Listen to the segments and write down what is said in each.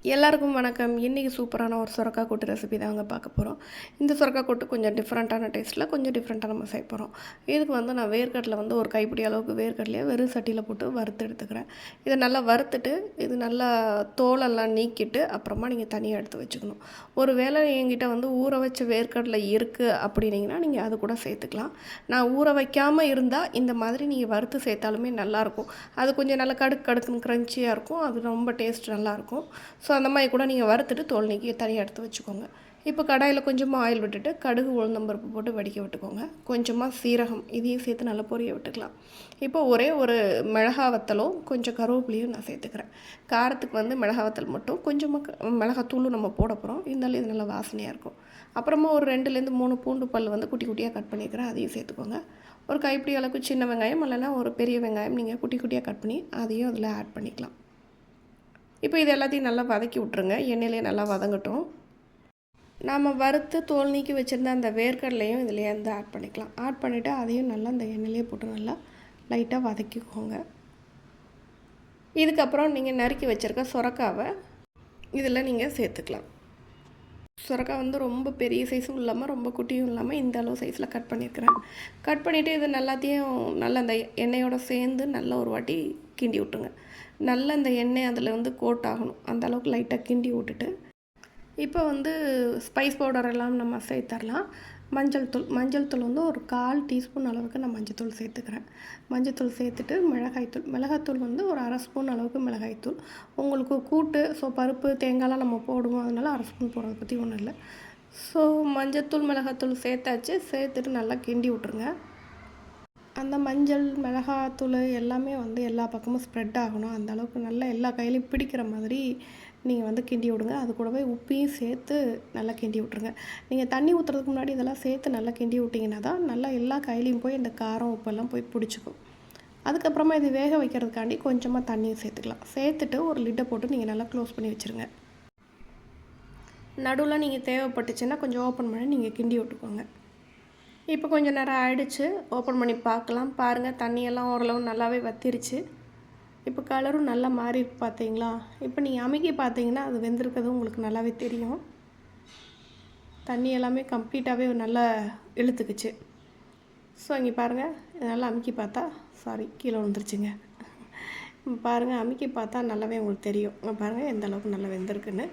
எல்லாருக்கும் வணக்கம். இன்றைக்கி சூப்பரான ஒரு சுரக்கா கூட்டு ரெசிபி தாங்க பார்க்க போகிறோம். இந்த சுரக்கா கூட்டு கொஞ்சம் டிஃப்ரெண்ட்டான டேஸ்ட்டில் கொஞ்சம் டிஃப்ரெண்ட்டாக நம்ம செய்ய போகிறோம். இதுக்கு வந்து நான் வேர்க்கடலை வந்து ஒரு கைப்பிடி அளவுக்கு வேர்க்கடலையை வெறும் சட்டியில் போட்டு வறுத்து எடுத்துக்கிறேன். இதை நல்லா வறுத்துட்டு இது நல்லா தோலெல்லாம் நீக்கிட்டு அப்புறமா நீங்கள் தனியாக எடுத்து வச்சுக்கணும். ஒரு வேளை என்கிட்ட வந்து ஊற வச்ச வேர்க்கடலை இருக்குது அப்படின்னீங்கன்னா நீங்கள் அது கூட சேர்த்துக்கலாம். நான் ஊற வைக்காமல் இருந்தால் இந்த மாதிரி நீங்கள் வறுத்து சேர்த்தாலுமே நல்லாயிருக்கும். அது கொஞ்சம் நல்லா கடுக்குன்னு க்ரன்ச்சியாக இருக்கும். அது ரொம்ப டேஸ்ட் நல்லாயிருக்கும். ஸோ அந்த மாதிரி கூட நீங்கள் வறுத்துட்டு தோல் நீக்கி தனியாக எடுத்து வச்சுக்கோங்க. இப்போ கடாயில் கொஞ்சமாக ஆயில் விட்டுட்டு கடுகு உளுந்தம்பருப்பு போட்டு வடிக்க விட்டுக்கோங்க. கொஞ்சமாக சீரகம் இதையும் சேர்த்து நல்லா பொரிய விட்டுக்கலாம். இப்போ ஒரே ஒரு மிளகா வத்தலும் கொஞ்சம் கருவேப்பிலையும் நான் சேர்த்துக்கிறேன். காரத்துக்கு வந்து மிளகா வத்தல் மட்டும் கொஞ்சமாக மிளகாத்தூளும் நம்ம போட போகிறோம். இருந்தாலும் இது நல்லா வாசனையாக இருக்கும். அப்புறமா ஒரு 2லேருந்து 3 பூண்டு பல் வந்து குட்டி குட்டியாக கட் பண்ணிக்கிறேன். அதையும் சேர்த்துக்கோங்க. ஒரு கைப்பிடி அளவுக்கு சின்ன வெங்காயம் இல்லைன்னா ஒரு பெரிய வெங்காயம் நீங்கள் குட்டி குட்டியாக கட் பண்ணி அதையும் அதில் ஆட் பண்ணிக்கலாம். இப்போ இது எல்லாத்தையும் நல்லா வதக்கி விட்ருங்க. எண்ணெயிலே நல்லா வதங்கட்டும். நாம் வறுத்து தோல் நீக்கி வச்சுருந்த அந்த வேர்க்கடலையும் இதிலேயே வந்து ஆட் பண்ணிக்கலாம். ஆட் பண்ணிவிட்டு அதையும் நல்லா இந்த எண்ணெயிலே போட்டு நல்லா லைட்டாக வதக்கிக்கோங்க. இதுக்கப்புறம் நீங்கள் நறுக்கி வச்சுருக்க சுரக்காவை இதில் நீங்கள் சேர்த்துக்கலாம். சுரக்காய் வந்து ரொம்ப பெரிய சைஸும் இல்லாமல் ரொம்ப குட்டியும் இல்லாமல் இந்த அளவு சைஸில் கட் பண்ணியிருக்கிறேன். கட் பண்ணிவிட்டு இது எல்லாத்தையும் நல்லா அந்த எண்ணெயோடு சேர்ந்து நல்லா ஒரு வாட்டி கிண்டி விட்டுருங்க. நல்லா இந்த எண்ணெய் அதில் வந்து கோட் ஆகணும். அந்த அளவுக்கு லைட்டாக கிண்டி விட்டுட்டு இப்போ வந்து ஸ்பைஸ் பவுடர் எல்லாம் நம்ம சேர்த்துடலாம். மஞ்சள் தூள் வந்து ஒரு 1/4 டீஸ்பூன் அளவுக்கு நான் மஞ்சள் சேர்த்துக்கிறேன். மஞ்சள் சேர்த்துட்டு மிளகாய்த்தூள் வந்து ஒரு 1/2 ஸ்பூன் அளவுக்கு மிளகாய்த்தூள். உங்களுக்கு கூட்டு ஸோ பருப்பு தேங்காய்லாம் நம்ம போடுவோம், அதனால 1/2 ஸ்பூன் போடுறத பற்றி ஒன்றும் இல்லை. ஸோ மஞ்சத்தூள் மிளகாய்த்தூள் சேர்த்தாச்சு. சேர்த்துட்டு நல்லா கிண்டி விட்ருங்க. அந்த மஞ்சள் மிளகாத்தூள் எல்லாமே வந்து எல்லா பக்கமும் ஸ்ப்ரெட் ஆகணும். அந்த அளவுக்கு நல்லா எல்லா கையிலையும் பிடிக்கிற மாதிரி நீங்கள் வந்து கிண்டி விடுங்க. அது கூடவே உப்பையும் சேர்த்து நல்லா கிண்டி விட்ருங்க. நீங்கள் தண்ணி ஊற்றுறதுக்கு முன்னாடி இதெல்லாம் சேர்த்து நல்லா கிண்டி விட்டிங்கன்னா தான் நல்லா எல்லா கையிலையும் போய் இந்த காரம் உப்பெல்லாம் போய் பிடிச்சிக்கும். அதுக்கப்புறமா இது வேக வைக்கிறதுக்காண்டி கொஞ்சமாக தண்ணியும் சேர்த்துக்கலாம். சேர்த்துட்டு ஒரு லிட்டை போட்டு நீங்கள் நல்லா க்ளோஸ் பண்ணி வச்சுருங்க. நடுவில் நீங்கள் தேவைப்பட்டுச்சுன்னா கொஞ்சம் ஓப்பன் பண்ணி நீங்கள் கிண்டி விட்டுக்கோங்க. இப்போ கொஞ்சம் நேரம் ஆயிடுச்சு. ஓப்பன் பண்ணி பார்க்கலாம். பாருங்கள், தண்ணியெல்லாம் ஓரளவு நல்லாவே வற்றிருச்சு. இப்போ கலரும் நல்லா மாறி இருக்கு பார்த்தீங்களா? இப்போ நீங்கள் அமுக்கி பார்த்தீங்கன்னா அது வெந்திருக்கிறதும் உங்களுக்கு நல்லாவே தெரியும். தண்ணி எல்லாமே கம்ப்ளீட்டாகவே நல்லா இழுத்துக்குச்சு. ஸோ இங்கே பாருங்கள், நல்லா அமுக்கி பார்த்தா கீழே விழுந்துருச்சுங்க. பாருங்கள், அமுக்கி பார்த்தா நல்லாவே உங்களுக்கு தெரியும். பாருங்கள் எந்த அளவுக்கு நல்லா வெந்திருக்குன்னு.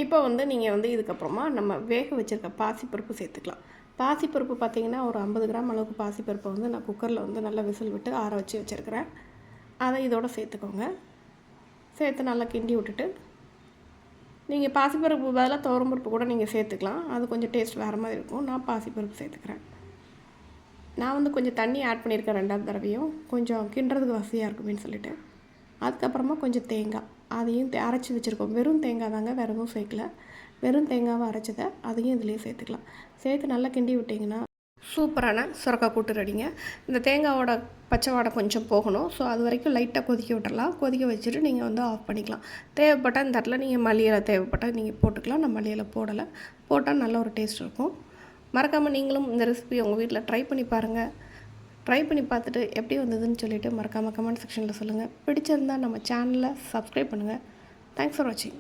இப்போ வந்து நீங்கள் வந்து இதுக்கப்புறமா நம்ம வேக வச்சுருக்க பாசிப்பருப்பு சேர்த்துக்கலாம். பாசிப்பருப்பு பார்த்திங்கன்னா ஒரு 50 கிராம் அளவுக்கு பாசிப்பருப்பை வந்து நான் குக்கரில் வந்து நல்லா விசில் விட்டு ஆற வச்சு வச்சுருக்கிறேன். அதை இதோடு சேர்த்துக்கோங்க. சேர்த்து நல்லா கிண்டி விட்டுட்டு நீங்கள் பாசிப்பருப்பு பதிலாக துவரம்பருப்பு கூட நீங்கள் சேர்த்துக்கலாம். அது கொஞ்சம் டேஸ்ட் வேறு மாதிரி இருக்கும். நான் பாசிப்பருப்பு சேர்த்துக்கிறேன். நான் வந்து கொஞ்சம் தண்ணி ஆட் பண்ணியிருக்கேன் 2வது தடவையும், கொஞ்சம் கிண்டுறதுக்கு வசதியாக இருக்குமேன்னு சொல்லிவிட்டு. அதுக்கப்புறமா கொஞ்சம் தேங்காய் அதையும் அரைச்சி வச்சுருக்கோம். வெறும் தேங்காய் தாங்க, வேறு எதுவும் சேர்க்கல. வெறும் தேங்காவை அரைச்சதை அதையும் இதுலேயே சேர்த்துக்கலாம். சேர்த்து நல்லா கிண்டி விட்டிங்கன்னா சூப்பரான சுரக்காய் கூட்டு ரெடிங்க. இந்த தேங்காவோட பச்சை வாடை கொஞ்சம் போகணும். ஸோ அது வரைக்கும் லைட்டாக கொதிக்க விட்டுறலாம். கொதிக்க வச்சுட்டு நீங்கள் வந்து ஆஃப் பண்ணிக்கலாம். தேவைப்பட்டால் இந்த இடத்துல நீங்கள் மல்லி இலை தேவைப்பட்டால் நீங்கள் போட்டுக்கலாம். நான் மல்லி இலை போடலை. போட்டால் நல்ல ஒரு டேஸ்ட் இருக்கும். மறக்காமல் நீங்களும் இந்த ரெசிபி உங்கள் வீட்டில் ட்ரை பண்ணி பாருங்கள். ட்ரை பண்ணி பார்த்துட்டு எப்படி வந்ததுன்னு சொல்லிவிட்டு மறக்காமல் கமெண்ட் செக்ஷனில் சொல்லுங்கள். பிடிச்சிருந்தால் நம்ம சேனலை சப்ஸ்கிரைப் பண்ணுங்கள். தேங்க்ஸ் ஃபார் வாட்சிங்.